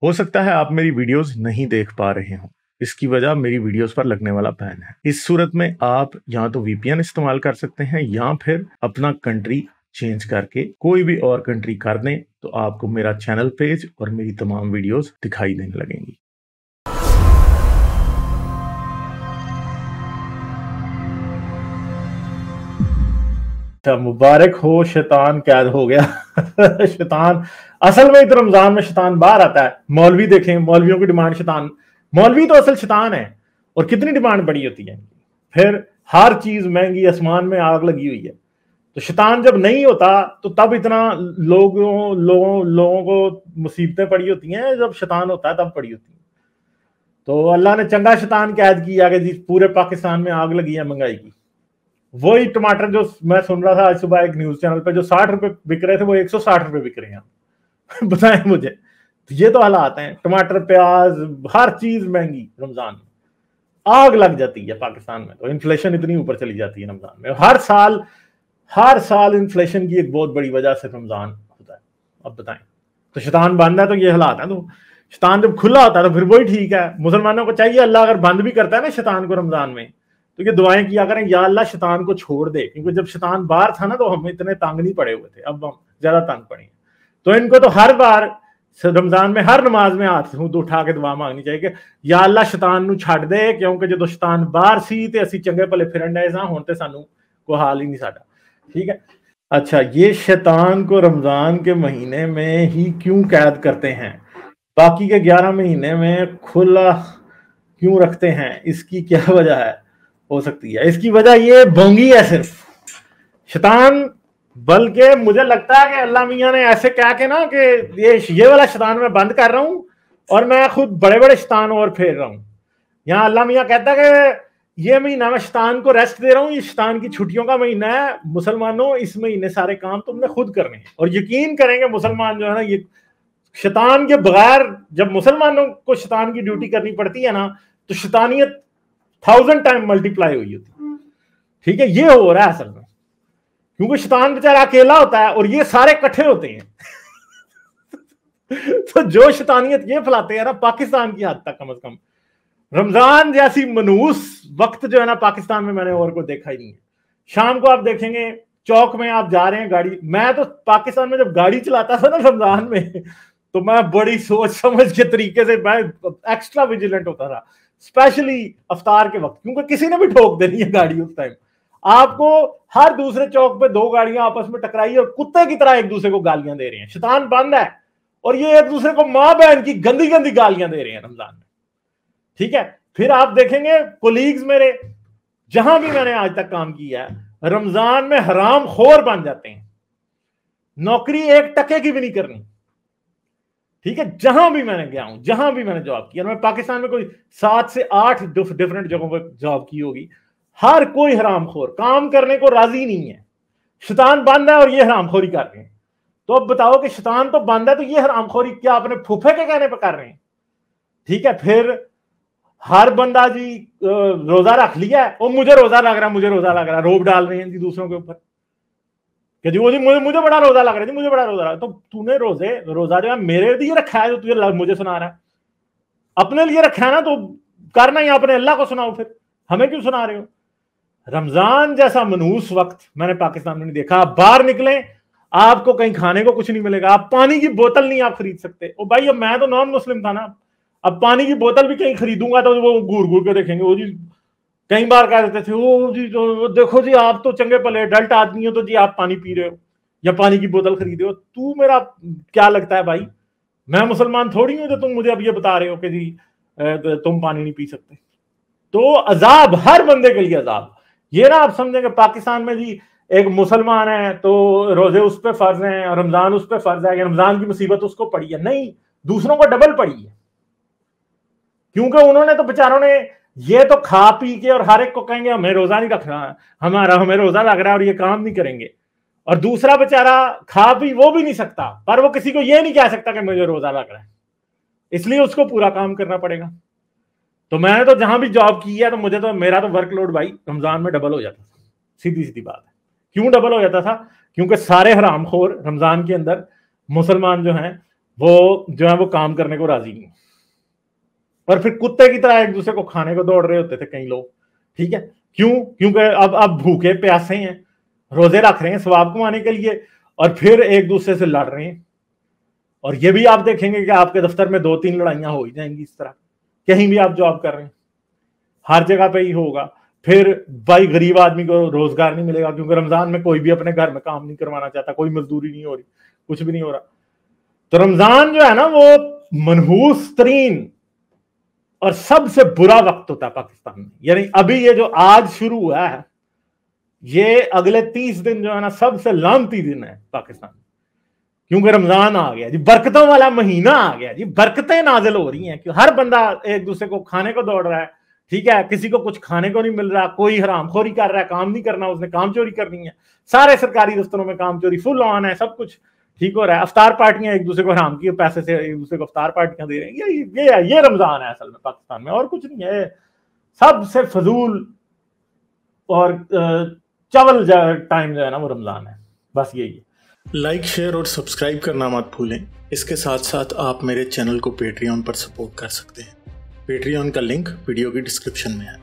हो सकता है आप मेरी वीडियोस नहीं देख पा रहे हो, इसकी वजह मेरी वीडियोस पर लगने वाला बैन है। इस सूरत में आप या तो VPN इस्तेमाल कर सकते हैं या फिर अपना कंट्री चेंज करके कोई भी और कंट्री कर दें, तो आपको मेरा चैनल पेज और मेरी तमाम वीडियोस दिखाई देने लगेंगी। मुबारक हो, शैतान कैद हो गया। शैतान असल में तो रमजान में शैतान बाहर आता है। मौलवी देखें, मौलवियों की डिमांड शैतान, मौलवी तो असल शैतान है। और कितनी डिमांड बड़ी होती है, फिर हर चीज महंगी, आसमान में आग लगी हुई है। तो शैतान जब नहीं होता तो तब इतना लोगों को मुसीबतें पड़ी होती हैं, जब शैतान होता है तब पड़ी होती है। तो अल्लाह ने चंगा शैतान कैद किया कि जी पूरे पाकिस्तान में आग लगी है महंगाई की। वही टमाटर जो मैं सुन रहा था आज सुबह एक न्यूज चैनल पे, जो 60 रुपए बिक रहे थे वो 160 रुपए बिक रहे हैं। बताएं मुझे, तो ये तो हालात हैं। टमाटर, प्याज, हर चीज महंगी। रमजान में आग लग जाती है पाकिस्तान में, तो इन्फ्लेशन इतनी ऊपर चली जाती है रमजान में। हर साल इन्फ्लेशन की एक बहुत बड़ी वजह से रमजान होता है। अब बताएं, तो शैतान बंद है तो ये हालात है। तो शैतान जब खुला होता है तो फिर वही ठीक है। मुसलमानों को चाहिए, अल्लाह अगर बंद भी करता है ना शैतान को रमजान में, तो ये दुआएं किया करें, या अल्लाह शैतान को छोड़ दे, क्योंकि जब शैतान बाहर था ना तो हम इतने तंग नहीं पड़े हुए थे, अब हम ज्यादा तंग पड़े। तो इनको तो हर बार रमजान में हर नमाज में हाथ उठा के दुआ मांगनी चाहिए कि या अल्लाह शैतान नू छड़ दे, क्योंकि जो शैतान बाहर सी ते असी चंगे भले फिरन डे सां, हुण ते सानू कोई हाल ही नहीं साडा। ठीक है। अच्छा, ये शैतान को रमजान के महीने में ही क्यों कैद करते हैं, बाकी के 11 महीने में खुला क्यों रखते हैं, इसकी क्या वजह है? हो सकती है इसकी वजह ये बोंगी है सिर्फ शैतान। बल्कि मुझे लगता है कि अल्लाह मियां ने ऐसे कह के ना कि ये वाला शैतान मैं बंद कर रहा हूं और मैं खुद बड़े बड़े शैतान और फेर रहा हूं। यहाँ अल्लाह मियां कहता है कि ये महीना मैं शैतान को रेस्ट दे रहा हूं, ये शैतान की छुट्टियों का महीना है। मुसलमानों, इस महीने सारे काम तुमने खुद करने हैं। और यकीन करेंगे मुसलमान जो है ना, ये शैतान के बगैर जब मुसलमानों को शैतान की ड्यूटी करनी पड़ती है ना, तो शैतानियत 1000 टाइम मल्टीप्लाई हुई होती। ठीक है, ये हो रहा है असल में, क्योंकि शैतान बेचारा अकेला होता है और ये सारे इकट्ठे होते हैं। तो जो शैतानियत ये फैलाते हैं ना पाकिस्तान की हद तक, कम से कम रमजान जैसी मनूस वक्त जो है ना पाकिस्तान में मैंने और को देखा ही नहीं है। शाम को आप देखेंगे चौक में आप जा रहे हैं गाड़ी, मैं तो पाकिस्तान में जब गाड़ी चलाता था ना रमजान में, तो मैं बड़ी सोच समझ के तरीके से मैं एक्स्ट्रा विजिलेंट होता था, स्पेशली अफ्तार के वक्त, क्योंकि किसी ने भी ठोक देनी है गाड़ी उस टाइम। आपको हर दूसरे चौक पे 2 गाड़ियां आपस में टकराई और कुत्ते की तरह एक दूसरे को गालियां दे रहे हैं। शैतान बंद है और ये एक दूसरे को मां बहन की गंदी गंदी गालियां दे रहे हैं रमजान में। ठीक है, फिर आप देखेंगे कोलीग्स मेरे, जहां भी मैंने आज तक काम किया है, रमजान में हराम खोर बन जाते हैं, नौकरी 1 टके की भी नहीं करनी। ठीक है, जहां भी मैंने गया हूं, जहां भी मैंने जॉब किया, मैं पाकिस्तान में कोई 7 से 8 डिफरेंट जगहों पर जॉब की होगी, हर कोई हरामखोर काम करने को राजी नहीं है। शैतान बंद है और ये हरामखोरी कर रहे हैं। तो अब बताओ कि शैतान तो बंद है तो ये हरामखोरी क्या अपने फूफे के कहने पर कर रहे हैं? ठीक है, फिर हर बंदा जी रोजा रख लिया है, और मुझे रोजा लग रहा है, मुझे रोजा लग रहा है, रोब डाल रहे हैं जी दूसरों के ऊपर कि जी वो जी मुझे बड़ा रोजा लग रहा है जी, मुझे बड़ा रोजा लग रहा है। तो तूने रोजा जो है मेरे लिए रखा है, जो तुझे मुझे सुना रहा है, अपने लिए रखा है ना, तो करना ही अपने अल्लाह को सुनाओ, फिर हमें क्यों सुना रहे हो? रमजान जैसा मनहूस वक्त मैंने पाकिस्तान में नहीं देखा। आप बाहर निकले, आपको कहीं खाने को कुछ नहीं मिलेगा, आप पानी की बोतल नहीं आप खरीद सकते। ओ भाई, अब मैं तो नॉन मुस्लिम था ना, अब पानी की बोतल भी कहीं खरीदूंगा तो वो घूर घूर के देखेंगे, वो जी कई बार कह देते थे, वो जी तो देखो जी आप तो चंगे भले अडल्ट आदमी हो, तो जी आप पानी पी रहे हो या पानी की बोतल खरीदे हो। तू मेरा क्या लगता है भाई, मैं मुसलमान थोड़ी हूं जो तुम मुझे अब ये बता रहे हो कि जी तुम पानी नहीं पी सकते। तो अजाब हर बंदे के लिए अजाब। ये ना आप समझेंगे पाकिस्तान में जी एक मुसलमान है तो रोजे उस पर फर्ज हैं और रमजान उस पर फर्ज है, रमजान की मुसीबत उसको पड़ी है। नहीं, दूसरों को डबल पड़ी है, क्योंकि उन्होंने तो बेचारों ने ये तो खा पी के और हर एक को कहेंगे हमें रोजा नहीं रखना है, हमें रोजा लग रहा है और ये काम नहीं करेंगे। और दूसरा बेचारा खा पी वो भी नहीं सकता, पर वो किसी को ये नहीं कह सकता कि मुझे रोजा लग रहा है, इसलिए उसको पूरा काम करना पड़ेगा। तो मैंने तो जहां भी जॉब की है, तो मुझे तो मेरा तो वर्कलोड भाई रमजान में डबल हो जाता था। सीधी सीधी बात है। क्यों डबल हो जाता था? क्योंकि सारे हरामखोर रमजान के अंदर मुसलमान जो हैं वो जो है वो काम करने को राजी नहीं, और फिर कुत्ते की तरह एक दूसरे को खाने को दौड़ रहे होते थे कई लोग, ठीक है। क्यों? क्योंकि अब भूखे प्यासे हैं, रोजे रख रहे हैं सवाब कमाने के लिए, और फिर एक दूसरे से लड़ रहे हैं। और ये भी आप देखेंगे कि आपके दफ्तर में 2-3 लड़ाइयां हो ही जाएंगी इस तरह, कहीं भी आप जॉब कर रहे हैं, हर जगह पे ही होगा। फिर भाई गरीब आदमी को रोजगार नहीं मिलेगा, क्योंकि रमजान में कोई भी अपने घर में काम नहीं करवाना चाहता, कोई मजदूरी नहीं हो रही, कुछ भी नहीं हो रहा। तो रमजान जो है ना वो मनहूस तरीन और सबसे बुरा वक्त होता है पाकिस्तान में। यानी अभी ये जो आज शुरू हुआ है, ये अगले 30 दिन जो है ना सबसे लानती दिन है पाकिस्तान में, क्योंकि रमजान आ गया जी, बरकतों वाला महीना आ गया जी, बरकतें नाजिल हो रही हैं कि हर बंदा एक दूसरे को खाने को दौड़ रहा है, ठीक है। किसी को कुछ खाने को नहीं मिल रहा, कोई हरामखोरी कर रहा है, काम नहीं करना उसने, काम चोरी करनी है। सारे सरकारी दफ्तरों में काम चोरी फुल ऑन है, सब कुछ ठीक हो रहा है। अफ्तार पार्टियां एक दूसरे को हराम की पैसे से एक दूसरे को अफ्तार पार्टियां दे रहे हैं। ये रमजान है असल में पाकिस्तान में, और कुछ नहीं है। सबसे फजूल और चवल टाइम जो है ना वो रमजान है, बस यही है। लाइक, शेयर और सब्सक्राइब करना मत भूलें। इसके साथ साथ आप मेरे चैनल को पेट्रियन पर सपोर्ट कर सकते हैं। पेट्रियन का लिंक वीडियो की डिस्क्रिप्शन में है।